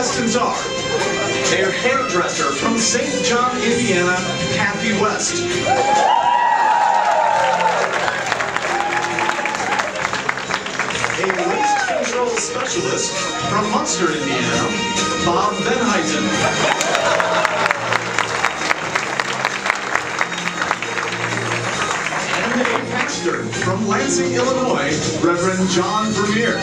contestants are a hairdresser from St. John, Indiana, Kathy West. A waste control specialist from Munster, Indiana, Bob Venheisen. And a pastor from Lansing, Illinois, Reverend John Vermeer.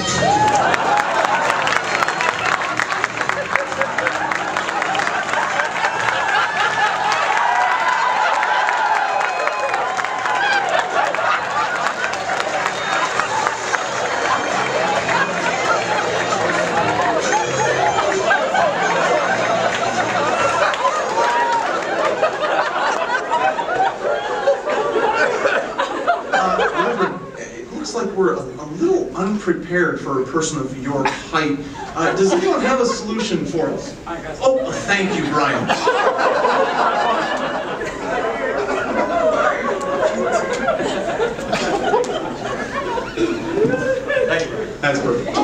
Like we're a little unprepared for a person of your height. Does anyone have a solution for us? Oh, thank you, Brian. That's perfect.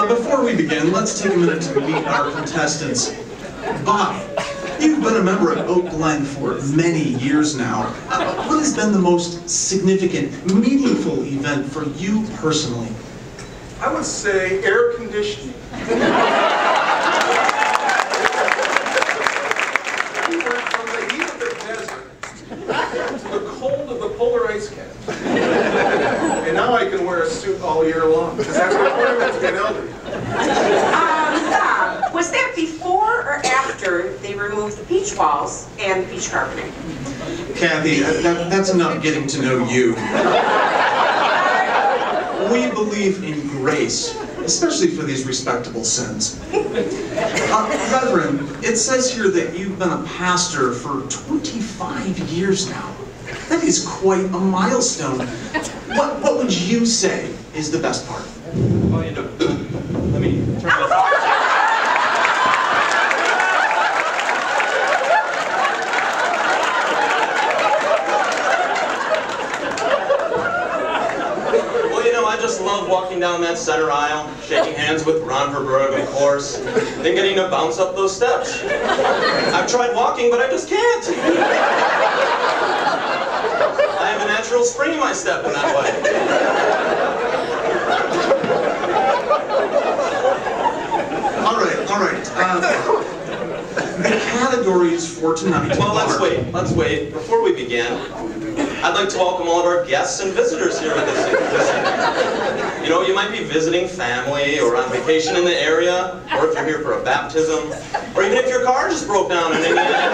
Before we begin, let's take a minute to meet our contestants. Bob, you've been a member at Oak Glen for many years now. What has been the most significant, meaningful event for you personally? I would say air conditioning. We went from the heat of the desert to the cold of the polar ice cap. And now I can wear a suit all year long. Because that's what ornaments get elderly. Was that before or after they removed the beach walls and the beach carpeting? Kathy, that's enough getting to know you. We believe in grace, especially for these respectable sins. Reverend, it says here that you've been a pastor for 25 years now. That is quite a milestone. What would you say is the best part? Well, you know, let me turn off. I just love walking down that center aisle, shaking hands with Ron Verberg, of course, then getting to bounce up those steps. I've tried walking, but I just can't. I have a natural spring in my step in that way. All right. The categories for tonight. Well, let's wait. Before we begin, I'd like to welcome all of our guests and visitors here with us. You know, you might be visiting family or on vacation in the area, or if you're here for a baptism, or even if your car just broke down in Indiana.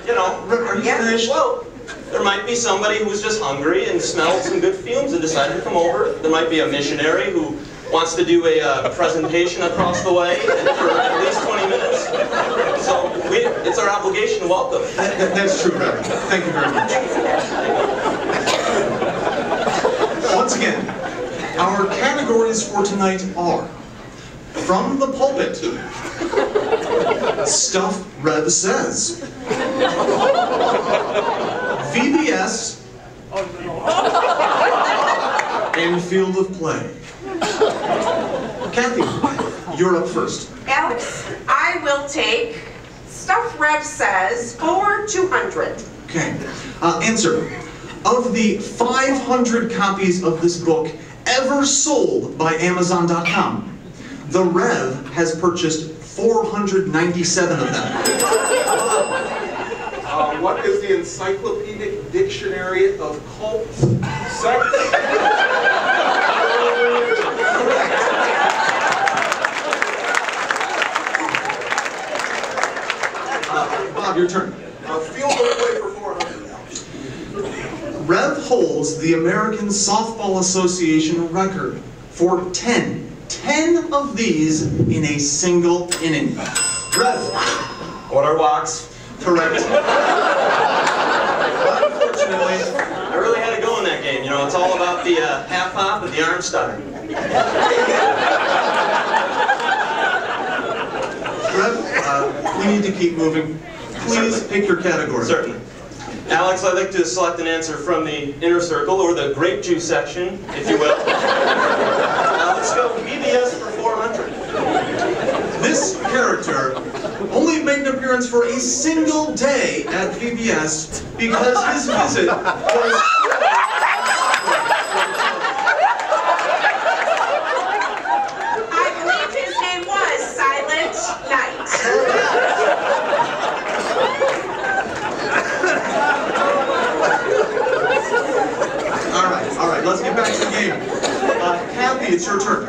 You know, are you finished? Well, there might be somebody who was just hungry and smelled some good fumes and decided to come over. There might be a missionary who wants to do a presentation across the way for at least 20 minutes. So it's our obligation to welcome. That's true, Reverend. Thank you very much. Once again, our categories for tonight are From the Pulpit, Stuff Rev Says, VBS, and Field of Play. Kathy, you're up first. Alex, I will take Stuff Rev Says for 200. Okay. Answer. Of the 500 copies of this book ever sold by Amazon.com, the Rev has purchased 497 of them. What is the Encyclopedic Dictionary of Cult Sex? Bob, your turn. Field of Play for 400. Rev holds the American Softball Association record for 10 of these in a single inning. Rev. Order walks. Correct. Unfortunately, I really had to go in that game. You know, it's all about the half hop and the arm stutter. Rev, we need to keep moving. Please pick your category. Certainly. Alex, I'd like to select an answer from the inner circle, or the grape juice section, if you will. Let's go VBS for 400. This character only made an appearance for a single day at VBS because his visit was... I believe his name was Silent Night. All right, let's get back to the game. Kathy, it's your turn.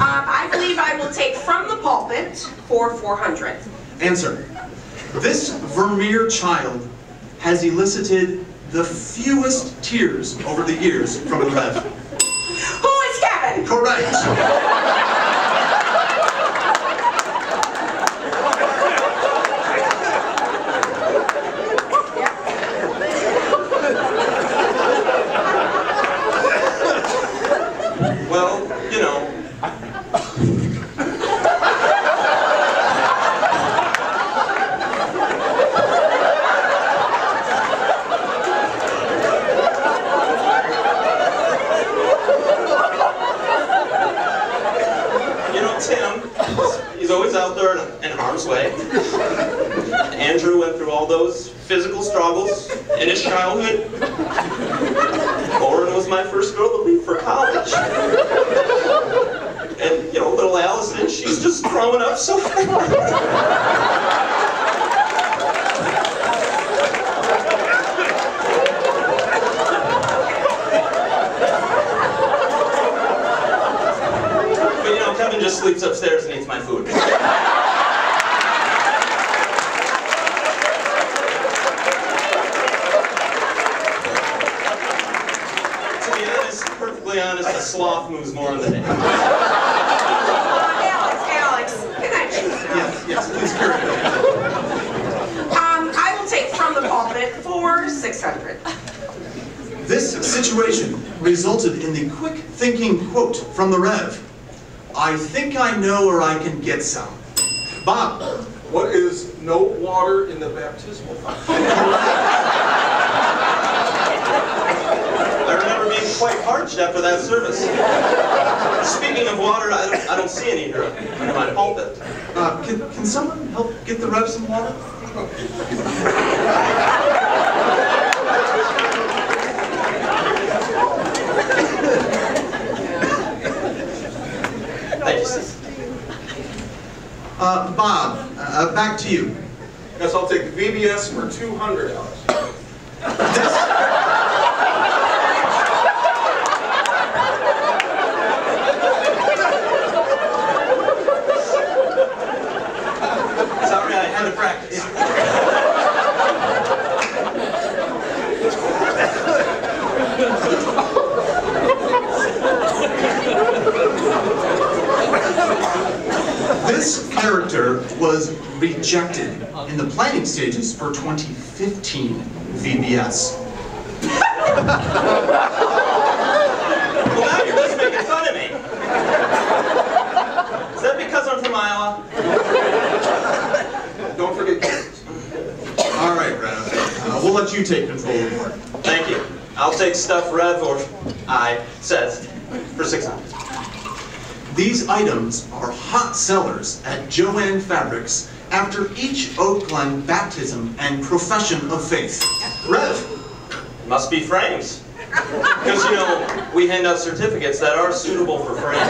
I believe I will take From the Pulpit for 400. Answer. This Vermeer child has elicited the fewest tears over the years from the Rev. Who is Kevin? Correct. Well, you know. You know, Tim, he's always out there in harm's way. Andrew went through all those physical struggles in his childhood. Lauren was my first girl to leave for college. And, you know, little Allison, she's just growing up so fast. But, you know, Kevin just sleeps upstairs and eats my food. Perfectly honest, a sloth moves more in the day. Alex, can I choose now? Yes, please carry on. I will take From the Pulpit for 600. This situation resulted in the quick thinking quote from the Rev. I think I know where I can get some. Bob. What is no water in the baptismal fountain? I remember being quite parched after that service. Speaking of water, I don't see any here under my pulpit. Can someone help get the Rev some water? Thanks. Bob, back to you. Yes, I'll take VBS for 200. Sorry, I had to practice. This character was rejected in the planning stages for 2015 VBS. Well, now you're just making fun of me. Is that because I'm from Iowa? Don't forget. All right, Rev. We'll let you take control of the board. Thank you. I'll take stuff Rev, or I, says, for 600. These items are hot sellers at Joanne Fabrics after each Oak Glen baptism and profession of faith. Rev. Must be frames. Because, you know, we hand out certificates that are suitable for framing.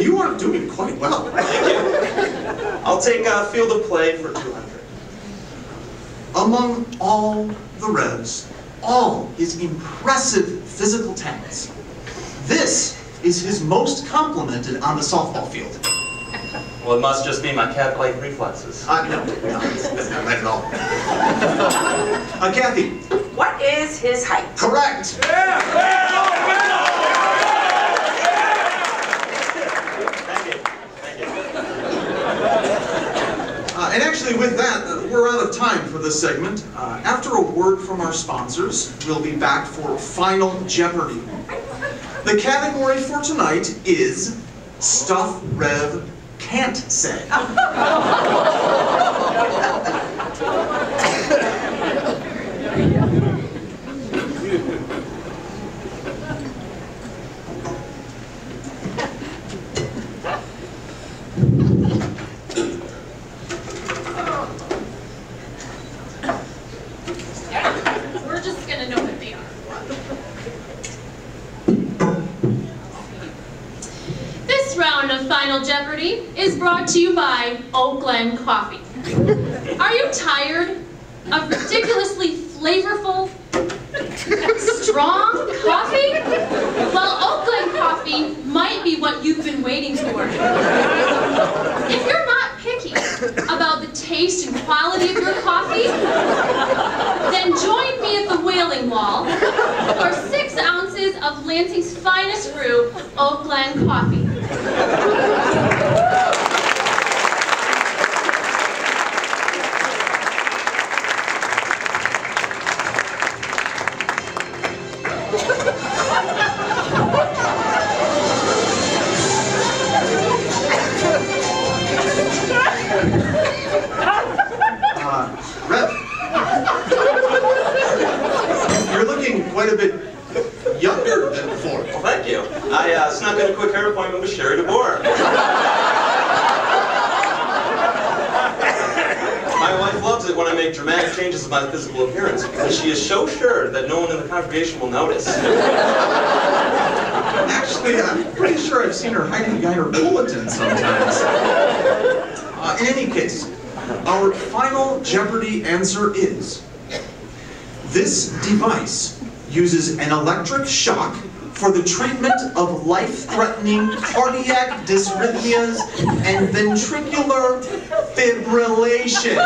You are doing quite well. Thank you. I'll take Field of Play for 200. Among all the Revs, all his impressive physical talents, this is his most complimented on the softball field. Well, it must just be my cat-like reflexes. No, that's not right at all. Kathy. What is his height? Correct. And actually with that, we're out of time for this segment. After a word from our sponsors, we'll be back for Final Jeopardy. The category for tonight is Stuff Rev Can't Say. We're just gonna know what they are. This round of Final Jeopardy is brought to you by Oak Glen Coffee. Are you tired of ridiculously flavorful, strong coffee? Well, Oak Glen Coffee might be what you've been waiting for. If you're not picky about the taste and quality of your coffee, then join me at the Wailing Wall for 6 ounces of Lansing's finest brew, Oak Glen Coffee. Rev, you're looking quite a bit younger than before. Well, thank you. I snuck in a quick hair appointment with Sherry DeBoer. My wife loves it when I make dramatic changes in my physical appearance because she is so sure that no one in the congregation will notice. Actually, I'm pretty sure I've seen her hiding behind her bulletin sometimes. In any case, our Final Jeopardy answer is: this device uses an electric shock for the treatment of life-threatening cardiac dysrhythmias and ventricular fibrillation.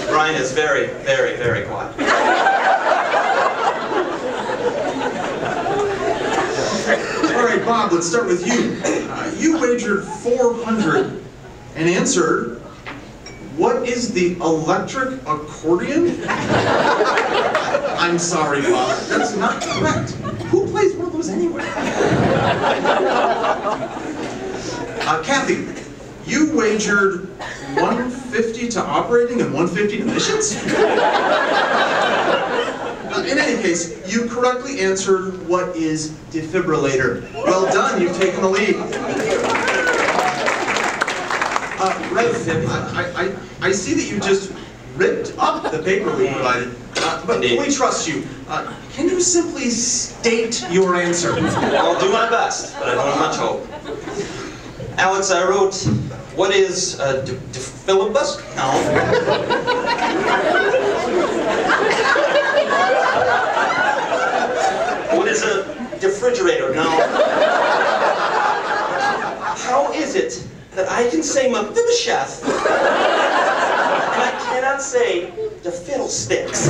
Brian is very, very, very quiet. All right, Bob, let's start with you. You wagered 400 and answered, what is the electric accordion? I'm sorry, Bob, that's not correct. Who plays one of those anyway? Kathy, you wagered 150 to operating and 150 to missions? In any case, you correctly answered what is defibrillator. Well done, you've taken the lead. Rev, I see that you just ripped up the paper we provided, but we trust you. Can you simply state your answer? I'll do my best, but I don't have much hope. Alex, I wrote, what is filibuster? No. What is a defrigerator? No. How is it that I can say Mephibosheth and I cannot say the fiddlesticks?